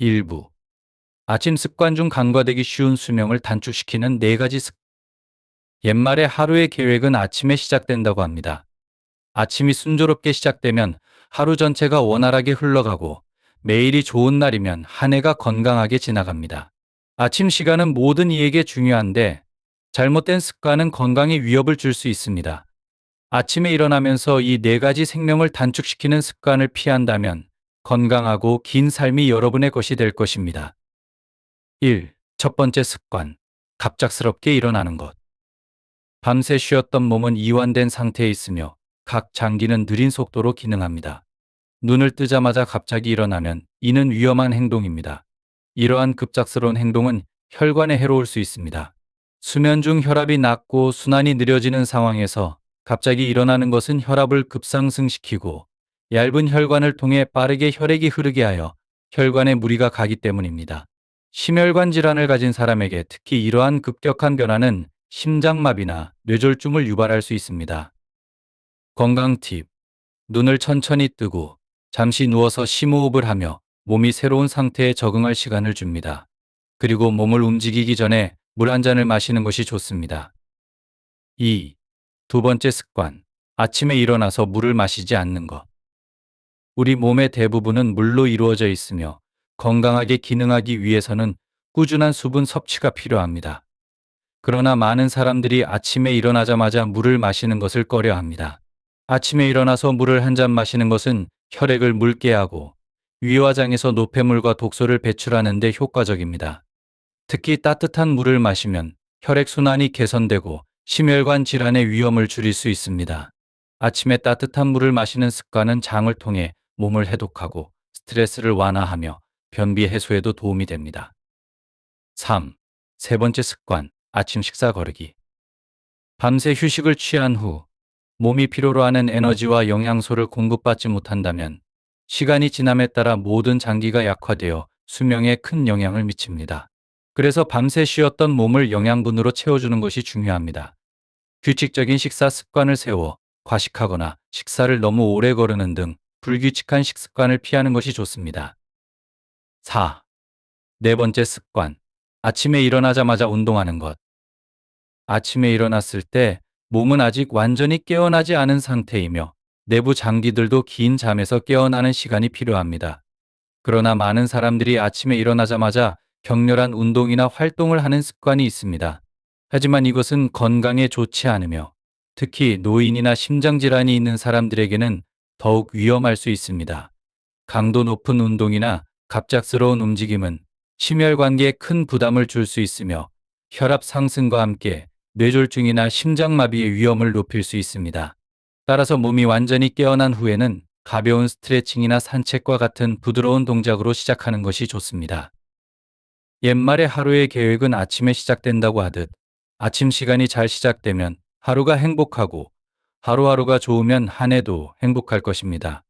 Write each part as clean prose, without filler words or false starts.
일부 아침 습관 중 간과되기 쉬운 수명을 단축시키는 4가지 습관. 옛말에 하루의 계획은 아침에 시작된다고 합니다. 아침이 순조롭게 시작되면 하루 전체가 원활하게 흘러가고 매일이 좋은 날이면 한 해가 건강하게 지나갑니다. 아침 시간은 모든 이에게 중요한데 잘못된 습관은 건강에 위협을 줄 수 있습니다. 아침에 일어나면서 이 4가지 생명을 단축시키는 습관을 피한다면 건강하고 긴 삶이 여러분의 것이 될 것입니다. 1. 첫 번째 습관. 갑작스럽게 일어나는 것. 밤새 쉬었던 몸은 이완된 상태에 있으며 각 장기는 느린 속도로 기능합니다. 눈을 뜨자마자 갑자기 일어나면 이는 위험한 행동입니다. 이러한 급작스러운 행동은 혈관에 해로울 수 있습니다. 수면 중 혈압이 낮고 순환이 느려지는 상황에서 갑자기 일어나는 것은 혈압을 급상승시키고 얇은 혈관을 통해 빠르게 혈액이 흐르게 하여 혈관에 무리가 가기 때문입니다. 심혈관 질환을 가진 사람에게 특히 이러한 급격한 변화는 심장마비나 뇌졸중을 유발할 수 있습니다. 건강 팁. 눈을 천천히 뜨고 잠시 누워서 심호흡을 하며 몸이 새로운 상태에 적응할 시간을 줍니다. 그리고 몸을 움직이기 전에 물 한 잔을 마시는 것이 좋습니다. 2. 두 번째 습관. 아침에 일어나서 물을 마시지 않는 것. 우리 몸의 대부분은 물로 이루어져 있으며 건강하게 기능하기 위해서는 꾸준한 수분 섭취가 필요합니다. 그러나 많은 사람들이 아침에 일어나자마자 물을 마시는 것을 꺼려 합니다. 아침에 일어나서 물을 한 잔 마시는 것은 혈액을 묽게 하고 위화장에서 노폐물과 독소를 배출하는 데 효과적입니다. 특히 따뜻한 물을 마시면 혈액순환이 개선되고 심혈관 질환의 위험을 줄일 수 있습니다. 아침에 따뜻한 물을 마시는 습관은 장을 통해 몸을 해독하고 스트레스를 완화하며 변비 해소에도 도움이 됩니다. 3. 세 번째 습관. 아침 식사 거르기. 밤새 휴식을 취한 후 몸이 필요로 하는 에너지와 영양소를 공급받지 못한다면 시간이 지남에 따라 모든 장기가 약화되어 수명에 큰 영향을 미칩니다. 그래서 밤새 쉬었던 몸을 영양분으로 채워주는 것이 중요합니다. 규칙적인 식사 습관을 세워 과식하거나 식사를 너무 오래 거르는 등 불규칙한 식습관을 피하는 것이 좋습니다. 4. 네 번째 습관. 아침에 일어나자마자 운동하는 것. 아침에 일어났을 때 몸은 아직 완전히 깨어나지 않은 상태이며 내부 장기들도 긴 잠에서 깨어나는 시간이 필요합니다. 그러나 많은 사람들이 아침에 일어나자마자 격렬한 운동이나 활동을 하는 습관이 있습니다. 하지만 이것은 건강에 좋지 않으며 특히 노인이나 심장질환이 있는 사람들에게는 더욱 위험할 수 있습니다. 강도 높은 운동이나 갑작스러운 움직임은 심혈관계에 큰 부담을 줄 수 있으며 혈압 상승과 함께 뇌졸중이나 심장마비의 위험을 높일 수 있습니다. 따라서 몸이 완전히 깨어난 후에는 가벼운 스트레칭이나 산책과 같은 부드러운 동작으로 시작하는 것이 좋습니다. 옛말에 하루의 계획은 아침에 시작된다고 하듯 아침 시간이 잘 시작되면 하루가 행복하고 하루하루가 좋으면 한 해도 행복할 것입니다.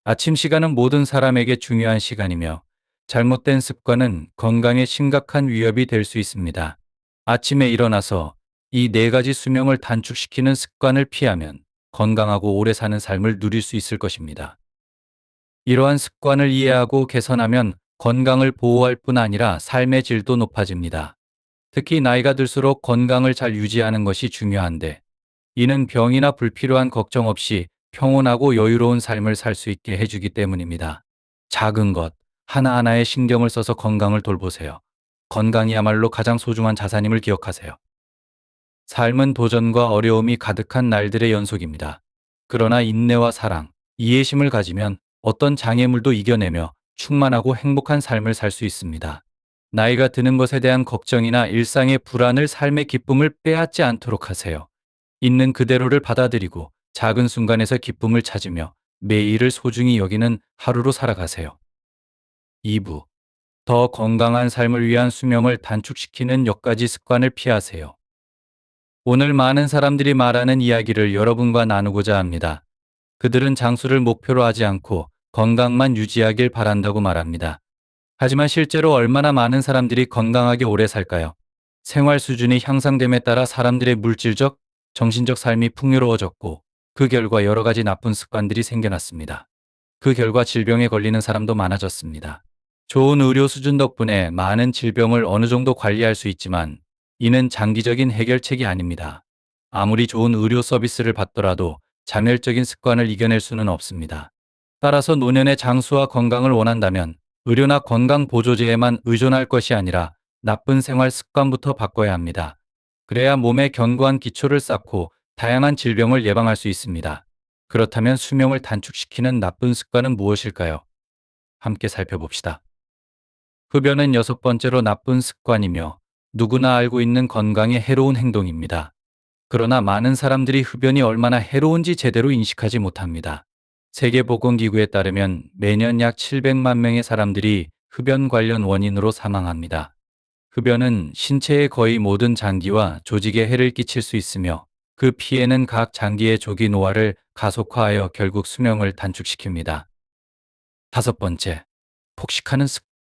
아침 시간은 모든 사람에게 중요한 시간이며 잘못된 습관은 건강에 심각한 위협이 될 수 있습니다. 아침에 일어나서 이 4가지 수명을 단축시키는 습관을 피하면 건강하고 오래 사는 삶을 누릴 수 있을 것입니다. 이러한 습관을 이해하고 개선하면 건강을 보호할 뿐 아니라 삶의 질도 높아집니다. 특히 나이가 들수록 건강을 잘 유지하는 것이 중요한데 이는 병이나 불필요한 걱정 없이 평온하고 여유로운 삶을 살 수 있게 해주기 때문입니다. 작은 것 하나하나에 신경을 써서 건강을 돌보세요. 건강이야말로 가장 소중한 자산임을 기억하세요. 삶은 도전과 어려움이 가득한 날들의 연속입니다. 그러나 인내와 사랑, 이해심을 가지면 어떤 장애물도 이겨내며 충만하고 행복한 삶을 살 수 있습니다. 나이가 드는 것에 대한 걱정이나 일상의 불안을 삶의 기쁨을 빼앗지 않도록 하세요. 있는 그대로를 받아들이고 작은 순간에서 기쁨을 찾으며 매일을 소중히 여기는 하루로 살아가세요. 2부. 더 건강한 삶을 위한 수명을 단축시키는 10가지 습관을 피하세요. 오늘 많은 사람들이 말하는 이야기를 여러분과 나누고자 합니다. 그들은 장수를 목표로 하지 않고 건강만 유지하길 바란다고 말합니다. 하지만 실제로 얼마나 많은 사람들이 건강하게 오래 살까요? 생활 수준이 향상됨에 따라 사람들의 물질적, 정신적 삶이 풍요로워졌고 그 결과 여러 가지 나쁜 습관들이 생겨났습니다. 그 결과 질병에 걸리는 사람도 많아졌습니다. 좋은 의료 수준 덕분에 많은 질병을 어느 정도 관리할 수 있지만 이는 장기적인 해결책이 아닙니다. 아무리 좋은 의료 서비스를 받더라도 자멸적인 습관을 이겨낼 수는 없습니다. 따라서 노년의 장수와 건강을 원한다면 의료나 건강 보조제에만 의존할 것이 아니라 나쁜 생활 습관부터 바꿔야 합니다. 그래야 몸에 견고한 기초를 쌓고 다양한 질병을 예방할 수 있습니다. 그렇다면 수명을 단축시키는 나쁜 습관은 무엇일까요? 함께 살펴봅시다. 흡연은 여섯 번째로 나쁜 습관이며 누구나 알고 있는 건강에 해로운 행동입니다. 그러나 많은 사람들이 흡연이 얼마나 해로운지 제대로 인식하지 못합니다. 세계보건기구에 따르면 매년 약 700만 명의 사람들이 흡연 관련 원인으로 사망합니다. 흡연은 신체의 거의 모든 장기와 조직에 해를 끼칠 수 있으며 그 피해는 각 장기의 조기 노화를 가속화하여 결국 수명을 단축시킵니다. 다섯 번째, 폭식하는 습관.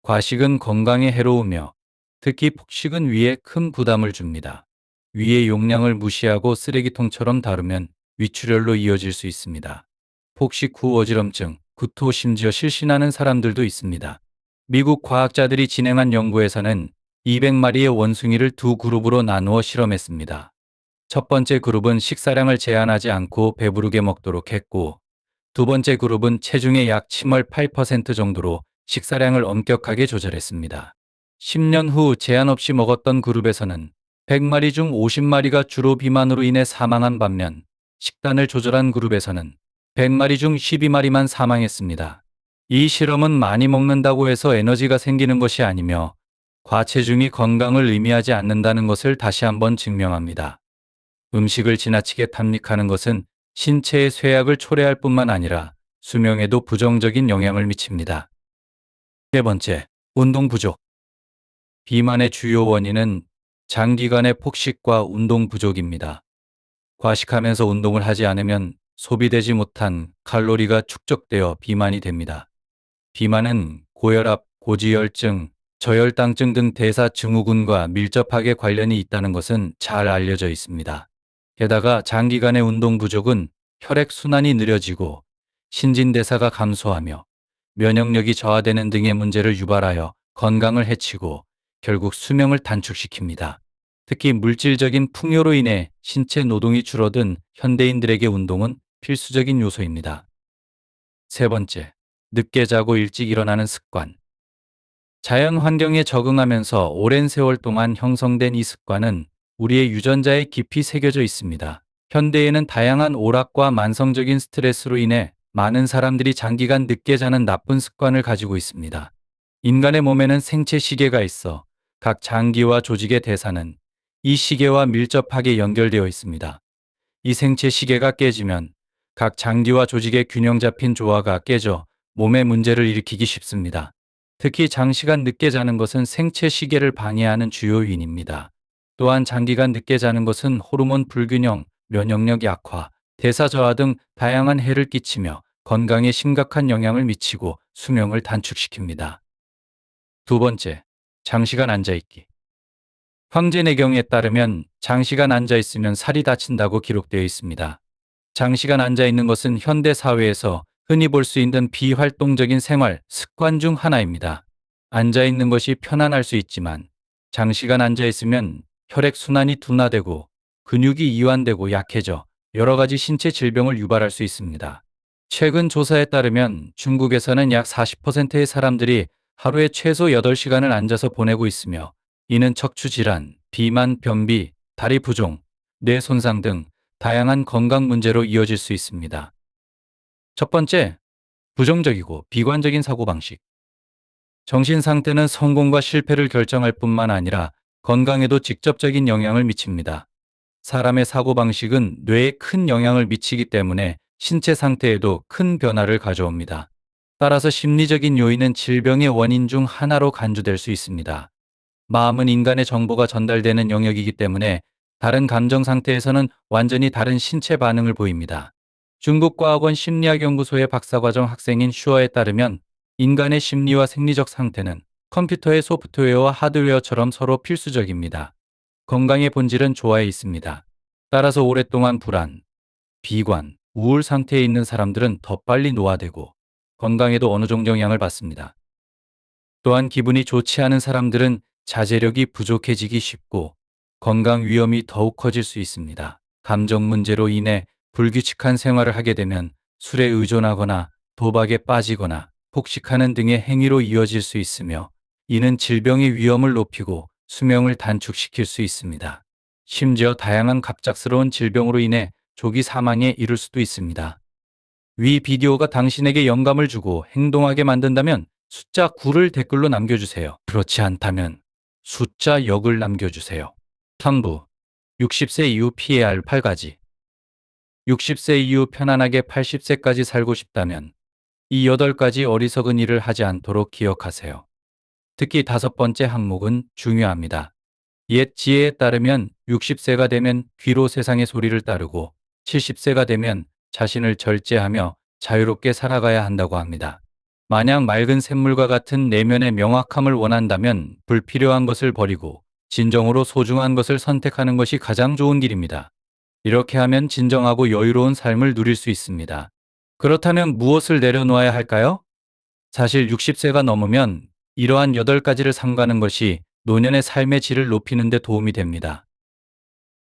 과식은 건강에 해로우며 특히 폭식은 위에 큰 부담을 줍니다. 위의 용량을 무시하고 쓰레기통처럼 다루면 위출혈로 이어질 수 있습니다. 폭식 후 어지럼증, 구토 심지어 실신하는 사람들도 있습니다. 미국 과학자들이 진행한 연구에서는 200마리의 원숭이를 두 그룹으로 나누어 실험했습니다. 첫 번째 그룹은 식사량을 제한하지 않고 배부르게 먹도록 했고, 두 번째 그룹은 체중의 약 7월 8% 정도로 식사량을 엄격하게 조절했습니다. 10년 후 제한 없이 먹었던 그룹에서는 100마리 중 50마리가 주로 비만으로 인해 사망한 반면 식단을 조절한 그룹에서는 100마리 중 12마리만 사망했습니다. 이 실험은 많이 먹는다고 해서 에너지가 생기는 것이 아니며 과체중이 건강을 의미하지 않는다는 것을 다시 한번 증명합니다. 음식을 지나치게 탐닉하는 것은 신체의 쇠약을 초래할 뿐만 아니라 수명에도 부정적인 영향을 미칩니다. 세 번째, 운동 부족. 비만의 주요 원인은 장기간의 폭식과 운동 부족입니다. 과식하면서 운동을 하지 않으면 소비되지 못한 칼로리가 축적되어 비만이 됩니다. 비만은 고혈압, 고지혈증, 저혈당증 등 대사증후군과 밀접하게 관련이 있다는 것은 잘 알려져 있습니다. 게다가 장기간의 운동 부족은 혈액순환이 느려지고 신진대사가 감소하며 면역력이 저하되는 등의 문제를 유발하여 건강을 해치고 결국 수명을 단축시킵니다. 특히 물질적인 풍요로 인해 신체 노동이 줄어든 현대인들에게 운동은 필수적인 요소입니다. 세 번째, 늦게 자고 일찍 일어나는 습관. 자연 환경에 적응하면서 오랜 세월 동안 형성된 이 습관은 우리의 유전자에 깊이 새겨져 있습니다. 현대에는 다양한 오락과 만성적인 스트레스로 인해 많은 사람들이 장기간 늦게 자는 나쁜 습관을 가지고 있습니다. 인간의 몸에는 생체 시계가 있어 각 장기와 조직의 대사는 이 시계와 밀접하게 연결되어 있습니다. 이 생체 시계가 깨지면 각 장기와 조직의 균형 잡힌 조화가 깨져 몸에 문제를 일으키기 쉽습니다. 특히 장시간 늦게 자는 것은 생체 시계를 방해하는 주요 요인입니다. 또한 장기간 늦게 자는 것은 호르몬 불균형, 면역력 약화, 대사 저하 등 다양한 해를 끼치며 건강에 심각한 영향을 미치고 수명을 단축시킵니다. 두 번째, 장시간 앉아있기. 황제내경에 따르면 장시간 앉아있으면 살이 다친다고 기록되어 있습니다. 장시간 앉아있는 것은 현대 사회에서 흔히 볼 수 있는 비활동적인 생활 습관 중 하나입니다. 앉아있는 것이 편안할 수 있지만 장시간 앉아있으면 혈액순환이 둔화되고 근육이 이완되고 약해져 여러 가지 신체 질병을 유발할 수 있습니다. 최근 조사에 따르면 중국에서는 약 40%의 사람들이 하루에 최소 8시간을 앉아서 보내고 있으며 이는 척추 질환, 비만, 변비, 다리 부종, 뇌 손상 등 다양한 건강 문제로 이어질 수 있습니다. 첫 번째, 부정적이고 비관적인 사고방식. 정신 상태는 성공과 실패를 결정할 뿐만 아니라 건강에도 직접적인 영향을 미칩니다. 사람의 사고방식은 뇌에 큰 영향을 미치기 때문에 신체 상태에도 큰 변화를 가져옵니다. 따라서 심리적인 요인은 질병의 원인 중 하나로 간주될 수 있습니다. 마음은 인간의 정보가 전달되는 영역이기 때문에 다른 감정 상태에서는 완전히 다른 신체 반응을 보입니다. 중국과학원 심리학연구소의 박사과정 학생인 슈어에 따르면 인간의 심리와 생리적 상태는 컴퓨터의 소프트웨어와 하드웨어처럼 서로 필수적입니다. 건강의 본질은 조화에 있습니다. 따라서 오랫동안 불안, 비관, 우울 상태에 있는 사람들은 더 빨리 노화되고 건강에도 어느 정도 영향을 받습니다. 또한 기분이 좋지 않은 사람들은 자제력이 부족해지기 쉽고 건강 위험이 더욱 커질 수 있습니다. 감정 문제로 인해 불규칙한 생활을 하게 되면 술에 의존하거나 도박에 빠지거나 폭식하는 등의 행위로 이어질 수 있으며 이는 질병의 위험을 높이고 수명을 단축시킬 수 있습니다. 심지어 다양한 갑작스러운 질병으로 인해 조기 사망에 이를 수도 있습니다. 위 비디오가 당신에게 영감을 주고 행동하게 만든다면 숫자 9를 댓글로 남겨주세요. 그렇지 않다면 숫자 0을 남겨주세요. 3부 60세 이후 피해야 할 8가지 60세 이후 편안하게 80세까지 살고 싶다면 이 8가지 어리석은 일을 하지 않도록 기억하세요. 특히 5번째 항목은 중요합니다. 옛 지혜에 따르면 60세가 되면 귀로 세상의 소리를 따르고 70세가 되면 자신을 절제하며 자유롭게 살아가야 한다고 합니다. 만약 맑은 샘물과 같은 내면의 명확함을 원한다면 불필요한 것을 버리고 진정으로 소중한 것을 선택하는 것이 가장 좋은 길입니다. 이렇게 하면 진정하고 여유로운 삶을 누릴 수 있습니다. 그렇다면 무엇을 내려놓아야 할까요? 사실 60세가 넘으면 이러한 8가지를 삼가는 것이 노년의 삶의 질을 높이는 데 도움이 됩니다.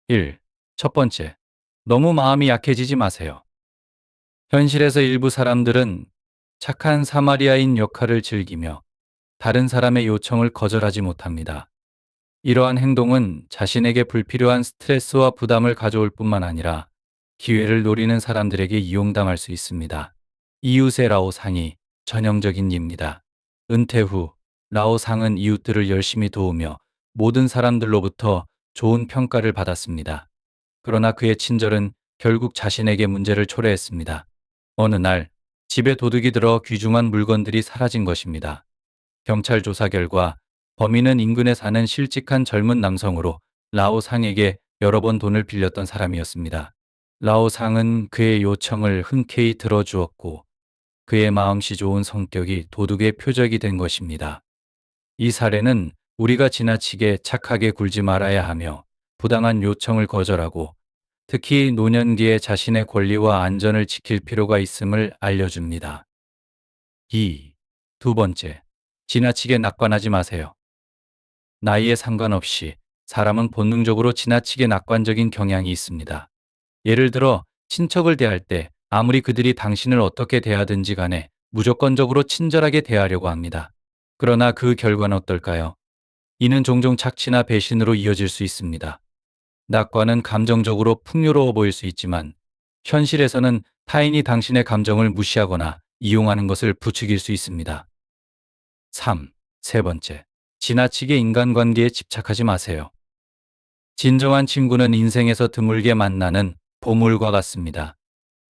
1. 첫 번째, 너무 마음이 약해지지 마세요. 현실에서 일부 사람들은 착한 사마리아인 역할을 즐기며 다른 사람의 요청을 거절하지 못합니다. 이러한 행동은 자신에게 불필요한 스트레스와 부담을 가져올 뿐만 아니라 기회를 노리는 사람들에게 이용당할 수 있습니다. 이웃의 라오상이 전형적인 예입니다. 은퇴 후 라오상은 이웃들을 열심히 도우며 모든 사람들로부터 좋은 평가를 받았습니다. 그러나 그의 친절은 결국 자신에게 문제를 초래했습니다. 어느 날 집에 도둑이 들어 귀중한 물건들이 사라진 것입니다. 경찰 조사 결과 범인은 인근에 사는 실직한 젊은 남성으로 라오상에게 여러 번 돈을 빌렸던 사람이었습니다. 라오상은 그의 요청을 흔쾌히 들어주었고 그의 마음씨 좋은 성격이 도둑의 표적이 된 것입니다. 이 사례는 우리가 지나치게 착하게 굴지 말아야 하며 부당한 요청을 거절하고 특히 노년기에 자신의 권리와 안전을 지킬 필요가 있음을 알려줍니다. 2. 두 번째, 지나치게 낙관하지 마세요. 나이에 상관없이 사람은 본능적으로 지나치게 낙관적인 경향이 있습니다. 예를 들어 친척을 대할 때 아무리 그들이 당신을 어떻게 대하든지 간에 무조건적으로 친절하게 대하려고 합니다. 그러나 그 결과는 어떨까요? 이는 종종 착취나 배신으로 이어질 수 있습니다. 낙관은 감정적으로 풍요로워 보일 수 있지만 현실에서는 타인이 당신의 감정을 무시하거나 이용하는 것을 부추길 수 있습니다. 3. 세 번째, 지나치게 인간관계에 집착하지 마세요. 진정한 친구는 인생에서 드물게 만나는 보물과 같습니다.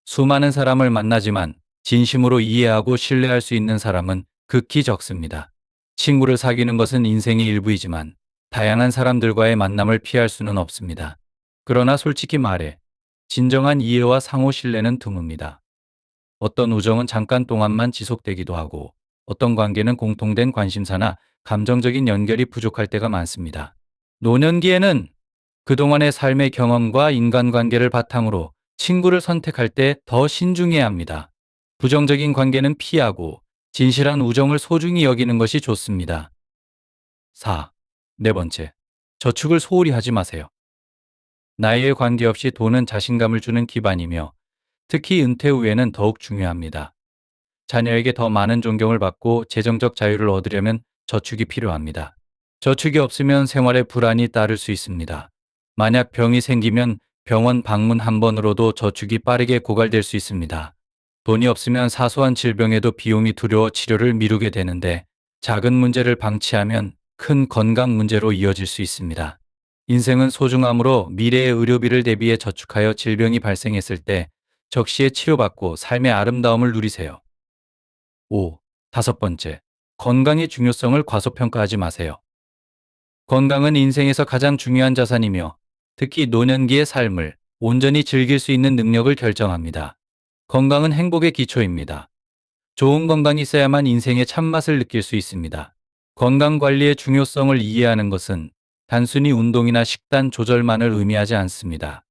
수많은 사람을 만나지만 진심으로 이해하고 신뢰할 수 있는 사람은 극히 적습니다. 친구를 사귀는 것은 인생의 일부이지만 다양한 사람들과의 만남을 피할 수는 없습니다. 그러나 솔직히 말해 진정한 이해와 상호 신뢰는 드뭅니다. 어떤 우정은 잠깐 동안만 지속되기도 하고 어떤 관계는 공통된 관심사나 감정적인 연결이 부족할 때가 많습니다. 노년기에는 그동안의 삶의 경험과 인간관계를 바탕으로 친구를 선택할 때 더 신중해야 합니다. 부정적인 관계는 피하고 진실한 우정을 소중히 여기는 것이 좋습니다. 4. 네 번째, 저축을 소홀히 하지 마세요. 나이에 관계없이 돈은 자신감을 주는 기반이며 특히 은퇴 후에는 더욱 중요합니다. 자녀에게 더 많은 존경을 받고 재정적 자유를 얻으려면 저축이 필요합니다. 저축이 없으면 생활에 불안이 따를 수 있습니다. 만약 병이 생기면 병원 방문 한 번으로도 저축이 빠르게 고갈될 수 있습니다. 돈이 없으면 사소한 질병에도 비용이 두려워 치료를 미루게 되는데 작은 문제를 방치하면 큰 건강 문제로 이어질 수 있습니다. 인생은 소중함으로 미래의 의료비를 대비해 저축하여 질병이 발생했을 때 적시에 치료받고 삶의 아름다움을 누리세요. 5. 다섯 번째, 건강의 중요성을 과소평가하지 마세요. 건강은 인생에서 가장 중요한 자산이며 특히 노년기의 삶을 온전히 즐길 수 있는 능력을 결정합니다. 건강은 행복의 기초입니다. 좋은 건강이 있어야만 인생의 참맛을 느낄 수 있습니다. 건강 관리의 중요성을 이해하는 것은 단순히 운동이나 식단 조절만을 의미하지 않습니다.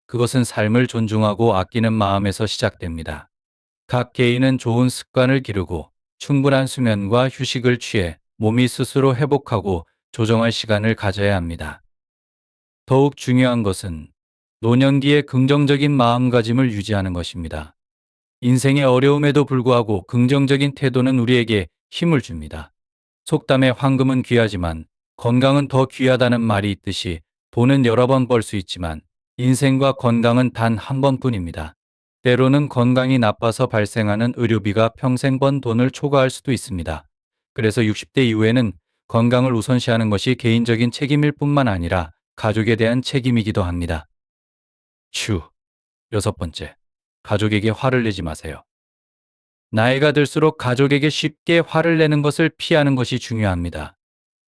그것은 삶을 존중하고 아끼는 마음에서 시작됩니다. 각 개인은 좋은 습관을 기르고 충분한 수면과 휴식을 취해 몸이 스스로 회복하고 조정할 시간을 가져야 합니다. 더욱 중요한 것은 노년기에 긍정적인 마음가짐을 유지하는 것입니다. 인생의 어려움에도 불구하고 긍정적인 태도는 우리에게 힘을 줍니다. 속담에 황금은 귀하지만 건강은 더 귀하다는 말이 있듯이 돈은 여러 번 벌 수 있지만 인생과 건강은 단 한 번뿐입니다. 때로는 건강이 나빠서 발생하는 의료비가 평생 번 돈을 초과할 수도 있습니다. 그래서 60대 이후에는 건강을 우선시하는 것이 개인적인 책임일 뿐만 아니라 가족에 대한 책임이기도 합니다. 6번째. 가족에게 화를 내지 마세요. 나이가 들수록 가족에게 쉽게 화를 내는 것을 피하는 것이 중요합니다.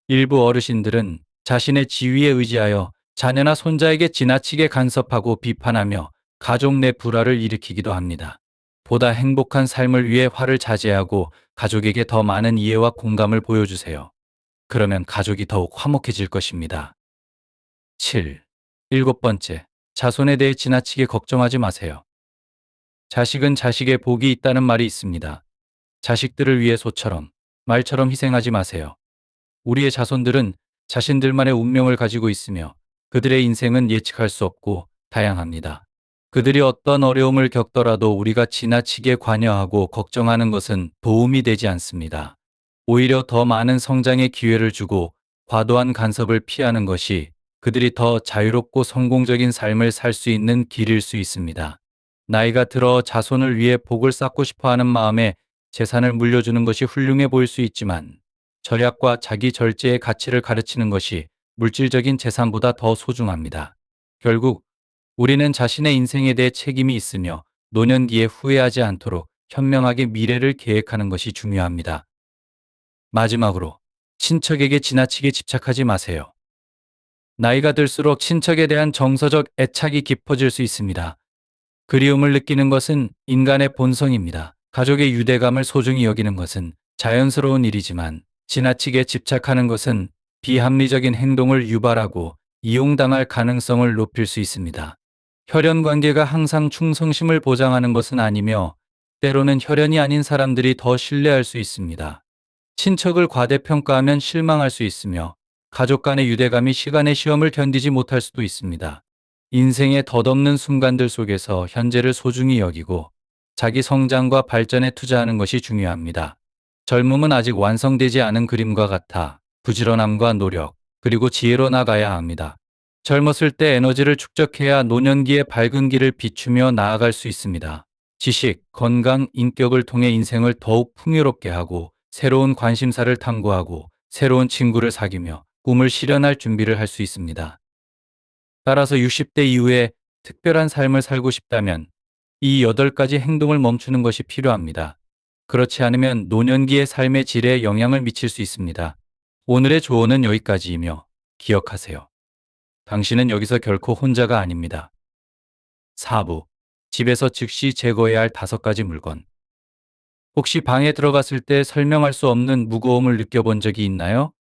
일부 어르신들은 자신의 지위에 의지하여 자녀나 손자에게 지나치게 간섭하고 비판하며 가족 내 불화를 일으키기도 합니다. 보다 행복한 삶을 위해 화를 자제하고 가족에게 더 많은 이해와 공감을 보여주세요. 그러면 가족이 더욱 화목해질 것입니다. 7번째. 자손에 대해 지나치게 걱정하지 마세요. 자식은 자식의 복이 있다는 말이 있습니다. 자식들을 위해 소처럼, 말처럼 희생하지 마세요. 우리의 자손들은 자신들만의 운명을 가지고 있으며 그들의 인생은 예측할 수 없고 다양합니다. 그들이 어떤 어려움을 겪더라도 우리가 지나치게 관여하고 걱정하는 것은 도움이 되지 않습니다. 오히려 더 많은 성장의 기회를 주고 과도한 간섭을 피하는 것이 그들이 더 자유롭고 성공적인 삶을 살 수 있는 길일 수 있습니다. 나이가 들어 자손을 위해 복을 쌓고 싶어 하는 마음에 재산을 물려주는 것이 훌륭해 보일 수 있지만 절약과 자기 절제의 가치를 가르치는 것이 물질적인 재산보다 더 소중합니다. 결국 우리는 자신의 인생에 대해 책임이 있으며 노년기에 후회하지 않도록 현명하게 미래를 계획하는 것이 중요합니다. 마지막으로 친척에게 지나치게 집착하지 마세요. 나이가 들수록 친척에 대한 정서적 애착이 깊어질 수 있습니다. 그리움을 느끼는 것은 인간의 본성입니다. 가족의 유대감을 소중히 여기는 것은 자연스러운 일이지만 지나치게 집착하는 것은 비합리적인 행동을 유발하고 이용당할 가능성을 높일 수 있습니다. 혈연 관계가 항상 충성심을 보장하는 것은 아니며 때로는 혈연이 아닌 사람들이 더 신뢰할 수 있습니다. 친척을 과대평가하면 실망할 수 있으며 가족 간의 유대감이 시간의 시험을 견디지 못할 수도 있습니다. 인생의 덧없는 순간들 속에서 현재를 소중히 여기고 자기 성장과 발전에 투자하는 것이 중요합니다. 젊음은 아직 완성되지 않은 그림과 같아 부지런함과 노력, 그리고 지혜로 나가야 합니다. 젊었을 때 에너지를 축적해야 노년기에 밝은 길을 비추며 나아갈 수 있습니다. 지식, 건강, 인격을 통해 인생을 더욱 풍요롭게 하고 새로운 관심사를 탐구하고 새로운 친구를 사귀며 꿈을 실현할 준비를 할 수 있습니다. 따라서 60대 이후에 특별한 삶을 살고 싶다면 이 8가지 행동을 멈추는 것이 필요합니다. 그렇지 않으면 노년기의 삶의 질에 영향을 미칠 수 있습니다. 오늘의 조언은 여기까지이며 기억하세요. 당신은 여기서 결코 혼자가 아닙니다. 4부. 집에서 즉시 제거해야 할 5가지 물건. 혹시 방에 들어갔을 때 설명할 수 없는 무거움을 느껴본 적이 있나요?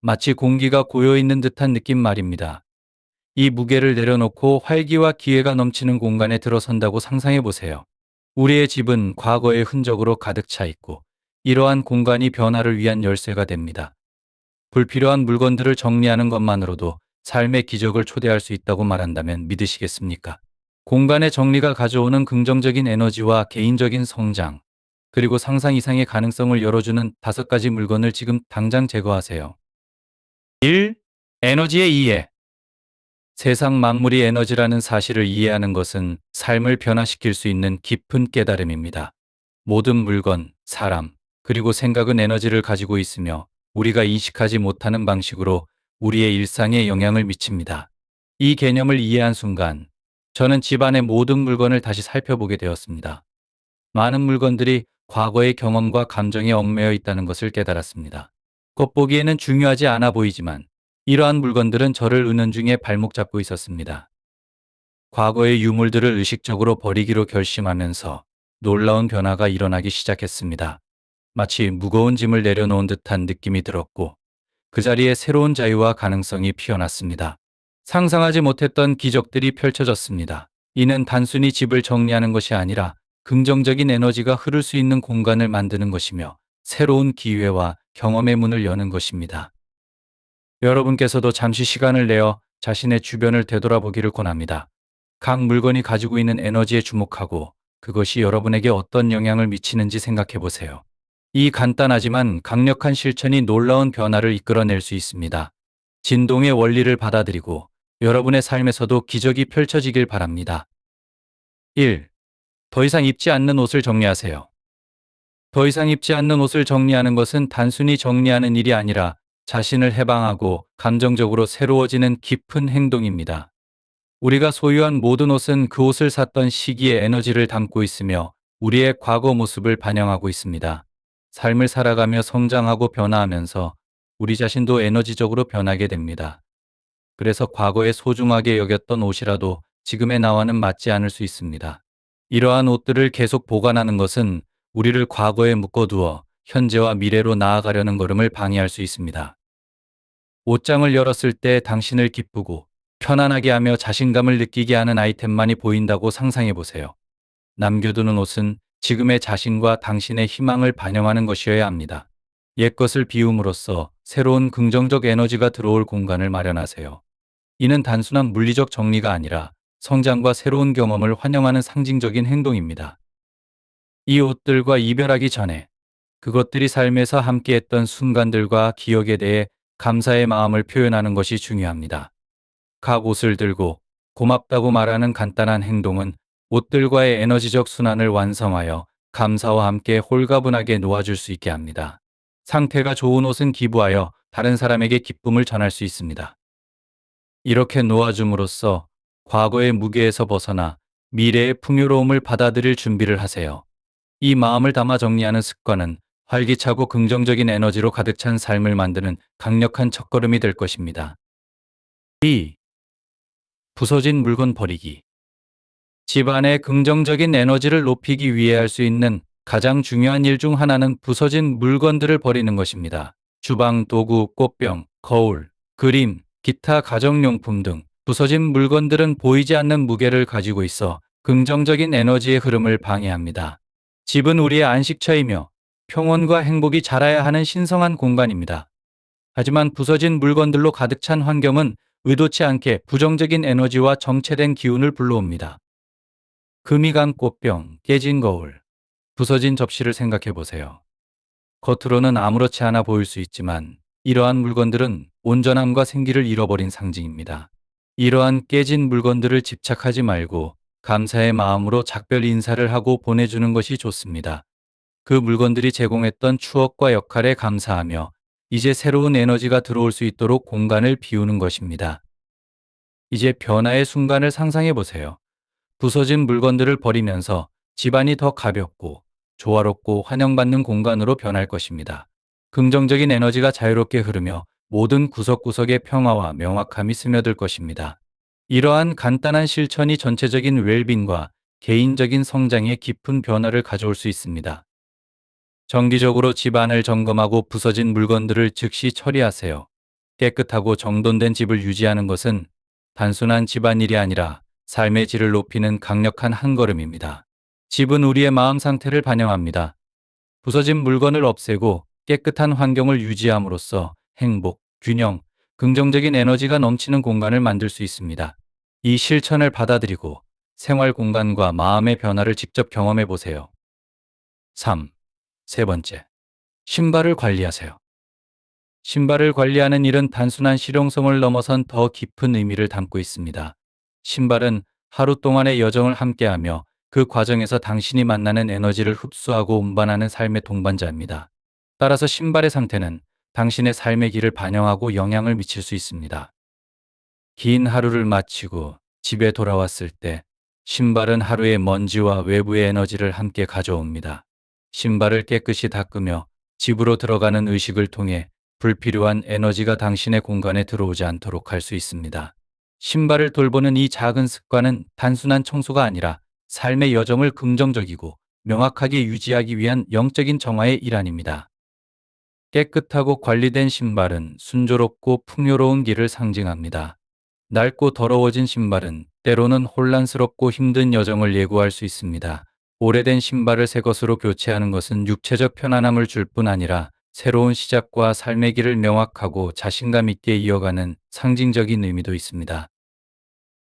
마치 공기가 고여있는 듯한 느낌 말입니다. 이 무게를 내려놓고 활기와 기회가 넘치는 공간에 들어선다고 상상해 보세요. 우리의 집은 과거의 흔적으로 가득 차 있고 이러한 공간이 변화를 위한 열쇠가 됩니다. 불필요한 물건들을 정리하는 것만으로도 삶의 기적을 초대할 수 있다고 말한다면 믿으시겠습니까? 공간의 정리가 가져오는 긍정적인 에너지와 개인적인 성장, 그리고 상상 이상의 가능성을 열어주는 5가지 물건을 지금 당장 제거하세요. 1. 에너지의 이해. 세상 만물이 에너지라는 사실을 이해하는 것은 삶을 변화시킬 수 있는 깊은 깨달음입니다. 모든 물건, 사람, 그리고 생각은 에너지를 가지고 있으며 우리가 인식하지 못하는 방식으로 우리의 일상에 영향을 미칩니다. 이 개념을 이해한 순간 저는 집안의 모든 물건을 다시 살펴보게 되었습니다. 많은 물건들이 과거의 경험과 감정에 얽매여 있다는 것을 깨달았습니다. 겉보기에는 중요하지 않아 보이지만 이러한 물건들은 저를 은연중에 발목 잡고 있었습니다. 과거의 유물들을 의식적으로 버리기로 결심하면서 놀라운 변화가 일어나기 시작했습니다. 마치 무거운 짐을 내려놓은 듯한 느낌이 들었고 그 자리에 새로운 자유와 가능성이 피어났습니다. 상상하지 못했던 기적들이 펼쳐졌습니다. 이는 단순히 집을 정리하는 것이 아니라 긍정적인 에너지가 흐를 수 있는 공간을 만드는 것이며 새로운 기회와 경험의 문을 여는 것입니다. 여러분께서도 잠시 시간을 내어 자신의 주변을 되돌아보기를 권합니다. 각 물건이 가지고 있는 에너지에 주목하고 그것이 여러분에게 어떤 영향을 미치는지 생각해 보세요. 이 간단하지만 강력한 실천이 놀라운 변화를 이끌어낼 수 있습니다. 진동의 원리를 받아들이고 여러분의 삶에서도 기적이 펼쳐지길 바랍니다. 1. 더 이상 입지 않는 옷을 정리하세요. 더 이상 입지 않는 옷을 정리하는 것은 단순히 정리하는 일이 아니라 자신을 해방하고 감정적으로 새로워지는 깊은 행동입니다. 우리가 소유한 모든 옷은 그 옷을 샀던 시기의 에너지를 담고 있으며 우리의 과거 모습을 반영하고 있습니다. 삶을 살아가며 성장하고 변화하면서 우리 자신도 에너지적으로 변하게 됩니다. 그래서 과거에 소중하게 여겼던 옷이라도 지금의 나와는 맞지 않을 수 있습니다. 이러한 옷들을 계속 보관하는 것은 우리를 과거에 묶어두어 현재와 미래로 나아가려는 걸음을 방해할 수 있습니다. 옷장을 열었을 때 당신을 기쁘고 편안하게 하며 자신감을 느끼게 하는 아이템만이 보인다고 상상해 보세요. 남겨두는 옷은 지금의 자신과 당신의 희망을 반영하는 것이어야 합니다. 옛것을 비움으로써 새로운 긍정적 에너지가 들어올 공간을 마련하세요. 이는 단순한 물리적 정리가 아니라 성장과 새로운 경험을 환영하는 상징적인 행동입니다. 이 옷들과 이별하기 전에 그것들이 삶에서 함께했던 순간들과 기억에 대해 감사의 마음을 표현하는 것이 중요합니다. 각 옷을 들고 고맙다고 말하는 간단한 행동은 옷들과의 에너지적 순환을 완성하여 감사와 함께 홀가분하게 놓아줄 수 있게 합니다. 상태가 좋은 옷은 기부하여 다른 사람에게 기쁨을 전할 수 있습니다. 이렇게 놓아줌으로써 과거의 무게에서 벗어나 미래의 풍요로움을 받아들일 준비를 하세요. 이 마음을 담아 정리하는 습관은 활기차고 긍정적인 에너지로 가득 찬 삶을 만드는 강력한 첫걸음이 될 것입니다. 2. 부서진 물건 버리기. 집안의 긍정적인 에너지를 높이기 위해 할 수 있는 가장 중요한 일 중 하나는 부서진 물건들을 버리는 것입니다. 주방 도구, 꽃병, 거울, 그림, 기타 가정용품 등 부서진 물건들은 보이지 않는 무게를 가지고 있어 긍정적인 에너지의 흐름을 방해합니다. 집은 우리의 안식처이며 평온과 행복이 자라야 하는 신성한 공간입니다. 하지만 부서진 물건들로 가득 찬 환경은 의도치 않게 부정적인 에너지와 정체된 기운을 불러옵니다. 금이 간 꽃병, 깨진 거울, 부서진 접시를 생각해 보세요. 겉으로는 아무렇지 않아 보일 수 있지만 이러한 물건들은 온전함과 생기를 잃어버린 상징입니다. 이러한 깨진 물건들을 집착하지 말고 감사의 마음으로 작별 인사를 하고 보내주는 것이 좋습니다. 그 물건들이 제공했던 추억과 역할에 감사하며 이제 새로운 에너지가 들어올 수 있도록 공간을 비우는 것입니다. 이제 변화의 순간을 상상해 보세요. 부서진 물건들을 버리면서 집안이 더 가볍고 조화롭고 환영받는 공간으로 변할 것입니다. 긍정적인 에너지가 자유롭게 흐르며 모든 구석구석에 평화와 명확함이 스며들 것입니다. 이러한 간단한 실천이 전체적인 웰빙과 개인적인 성장에 깊은 변화를 가져올 수 있습니다. 정기적으로 집안을 점검하고 부서진 물건들을 즉시 처리하세요. 깨끗하고 정돈된 집을 유지하는 것은 단순한 집안일이 아니라 삶의 질을 높이는 강력한 한 걸음입니다. 집은 우리의 마음 상태를 반영합니다. 부서진 물건을 없애고 깨끗한 환경을 유지함으로써 행복, 균형, 긍정적인 에너지가 넘치는 공간을 만들 수 있습니다. 이 실천을 받아들이고 생활 공간과 마음의 변화를 직접 경험해 보세요. 3. 세 번째, 신발을 관리하세요. 신발을 관리하는 일은 단순한 실용성을 넘어선 더 깊은 의미를 담고 있습니다. 신발은 하루 동안의 여정을 함께하며 그 과정에서 당신이 만나는 에너지를 흡수하고 운반하는 삶의 동반자입니다. 따라서 신발의 상태는 당신의 삶의 길을 반영하고 영향을 미칠 수 있습니다. 긴 하루를 마치고 집에 돌아왔을 때 신발은 하루의 먼지와 외부의 에너지를 함께 가져옵니다. 신발을 깨끗이 닦으며 집으로 들어가는 의식을 통해 불필요한 에너지가 당신의 공간에 들어오지 않도록 할 수 있습니다. 신발을 돌보는 이 작은 습관은 단순한 청소가 아니라 삶의 여정을 긍정적이고 명확하게 유지하기 위한 영적인 정화의 일환입니다. 깨끗하고 관리된 신발은 순조롭고 풍요로운 길을 상징합니다. 낡고 더러워진 신발은 때로는 혼란스럽고 힘든 여정을 예고할 수 있습니다. 오래된 신발을 새 것으로 교체하는 것은 육체적 편안함을 줄 뿐 아니라 새로운 시작과 삶의 길을 명확하고 자신감 있게 이어가는 상징적인 의미도 있습니다.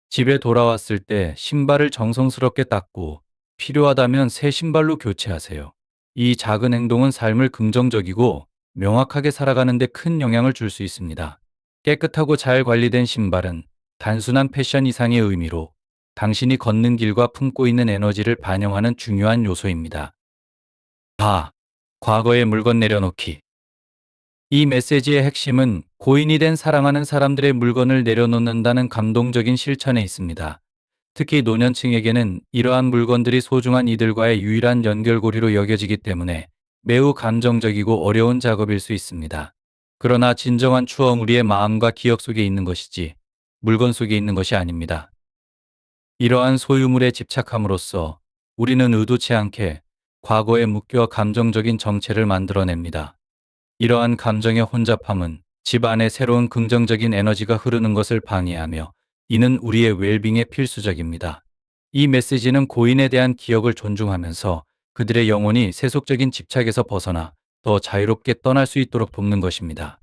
집에 돌아왔을 때 신발을 정성스럽게 닦고 필요하다면 새 신발로 교체하세요. 이 작은 행동은 삶을 긍정적이고 명확하게 살아가는 데 큰 영향을 줄 수 있습니다. 깨끗하고 잘 관리된 신발은 단순한 패션 이상의 의미로 당신이 걷는 길과 품고 있는 에너지를 반영하는 중요한 요소입니다. 과거의 물건 내려놓기. 이 메시지의 핵심은 고인이 된 사랑하는 사람들의 물건을 내려놓는다는 감동적인 실천에 있습니다. 특히 노년층에게는 이러한 물건들이 소중한 이들과의 유일한 연결고리로 여겨지기 때문에 매우 감정적이고 어려운 작업일 수 있습니다. 그러나 진정한 추억은 우리의 마음과 기억 속에 있는 것이지 물건 속에 있는 것이 아닙니다. 이러한 소유물에 집착함으로써 우리는 의도치 않게 과거에 묶여 감정적인 정체를 만들어냅니다. 이러한 감정의 혼잡함은 집안에 새로운 긍정적인 에너지가 흐르는 것을 방해하며 이는 우리의 웰빙에 필수적입니다. 이 메시지는 고인에 대한 기억을 존중하면서 그들의 영혼이 세속적인 집착에서 벗어나 더 자유롭게 떠날 수 있도록 돕는 것입니다.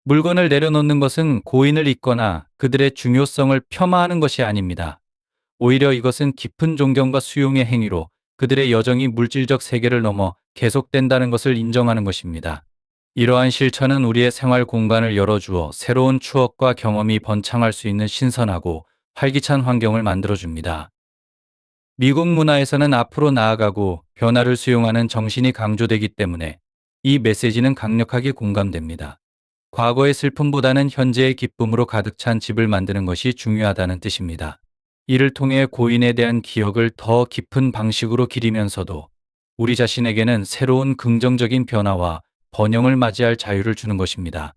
물건을 내려놓는 것은 고인을 잊거나 그들의 중요성을 폄하하는 것이 아닙니다. 오히려 이것은 깊은 존경과 수용의 행위로 그들의 여정이 물질적 세계를 넘어 계속된다는 것을 인정하는 것입니다. 이러한 실천은 우리의 생활 공간을 열어주어 새로운 추억과 경험이 번창할 수 있는 신선하고 활기찬 환경을 만들어줍니다. 미국 문화에서는 앞으로 나아가고 변화를 수용하는 정신이 강조되기 때문에 이 메시지는 강력하게 공감됩니다. 과거의 슬픔보다는 현재의 기쁨으로 가득 찬 집을 만드는 것이 중요하다는 뜻입니다. 이를 통해 고인에 대한 기억을 더 깊은 방식으로 기리면서도 우리 자신에게는 새로운 긍정적인 변화와 번영을 맞이할 자유를 주는 것입니다.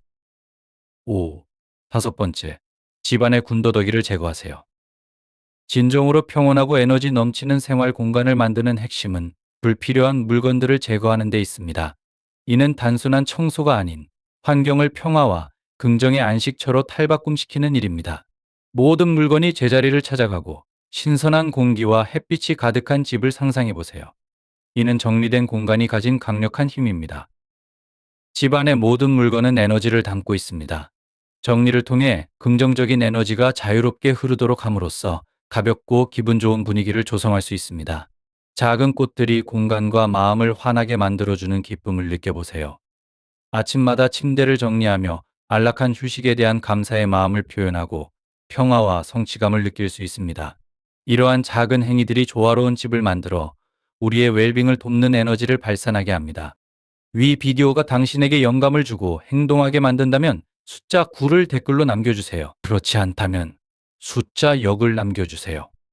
5. 다섯 번째, 집안의 군더더기를 제거하세요. 진정으로 평온하고 에너지 넘치는 생활 공간을 만드는 핵심은 불필요한 물건들을 제거하는 데 있습니다. 이는 단순한 청소가 아닌 환경을 평화와 긍정의 안식처로 탈바꿈시키는 일입니다. 모든 물건이 제자리를 찾아가고 신선한 공기와 햇빛이 가득한 집을 상상해 보세요. 이는 정리된 공간이 가진 강력한 힘입니다. 집안의 모든 물건은 에너지를 담고 있습니다. 정리를 통해 긍정적인 에너지가 자유롭게 흐르도록 함으로써 가볍고 기분 좋은 분위기를 조성할 수 있습니다. 작은 꽃들이 공간과 마음을 환하게 만들어주는 기쁨을 느껴보세요. 아침마다 침대를 정리하며 안락한 휴식에 대한 감사의 마음을 표현하고 평화와 성취감을 느낄 수 있습니다. 이러한 작은 행위들이 조화로운 집을 만들어 우리의 웰빙을 돕는 에너지를 발산하게 합니다. 위 비디오가 당신에게 영감을 주고 행동하게 만든다면 숫자 9를 댓글로 남겨주세요. 그렇지 않다면 숫자 0을 남겨주세요.